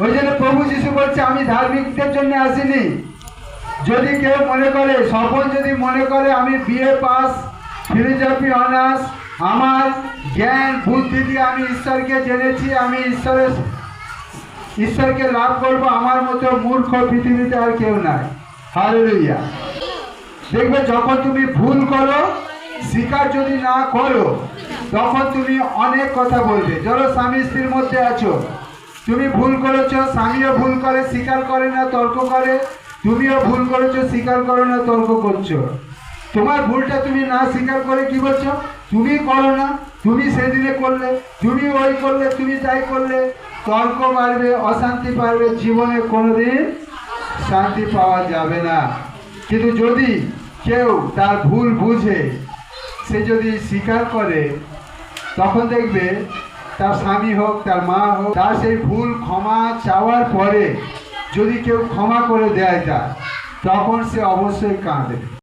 ওই জন্য প্রভু যিশু বলছে আমি ধার্মিকদের জন্য আসিনি। যদি কেউ মনে করে, স্বপন যদি মনে করে আমি বিএ পাস, ফিলোসফি অনার্স, আমার জ্ঞান বুদ্ধি দিয়ে আমি ঈশ্বরকে জেনেছি, আমি ঈশ্বরকে লাভ করব, আমার মতো মূর্খ পৃথিবীতে আর কেউ নাই। হালেলুয়া। দেখবে যখন তুমি ভুল করো, স্বীকার যদি না করো, তখন তুমি অনেক কথা বলবে। ধরো স্বামী স্ত্রীর মধ্যে আছো, তুমি ভুল করেছো, স্বামীও ভুল করে, স্বীকার করে না, তর্ক করে, তুমিও ভুল করেছো, স্বীকার করো না, তর্ক করছো। তোমার ভুলটা তুমি না স্বীকার করে কি বলছো, তুমি করো না, তুমি সেদিনে করলে, তুমি ওই করলে, তুমি তাই করলে, তর্ক বাড়বে, অশান্তি বাড়বে, জীবনে কোনোদিন শান্তি পাওয়া যাবে না। কিন্তু যদি কেউ তার ভুল বুঝে, সে যদি স্বীকার করে, তখন দেখবে তার স্বামী হোক, তার মা হোক, তার সেই ভুল ক্ষমা চাওয়ার পরে যদি কেউ ক্ষমা করে দেয় তার, তখন সে অবশ্যই কাঁদে।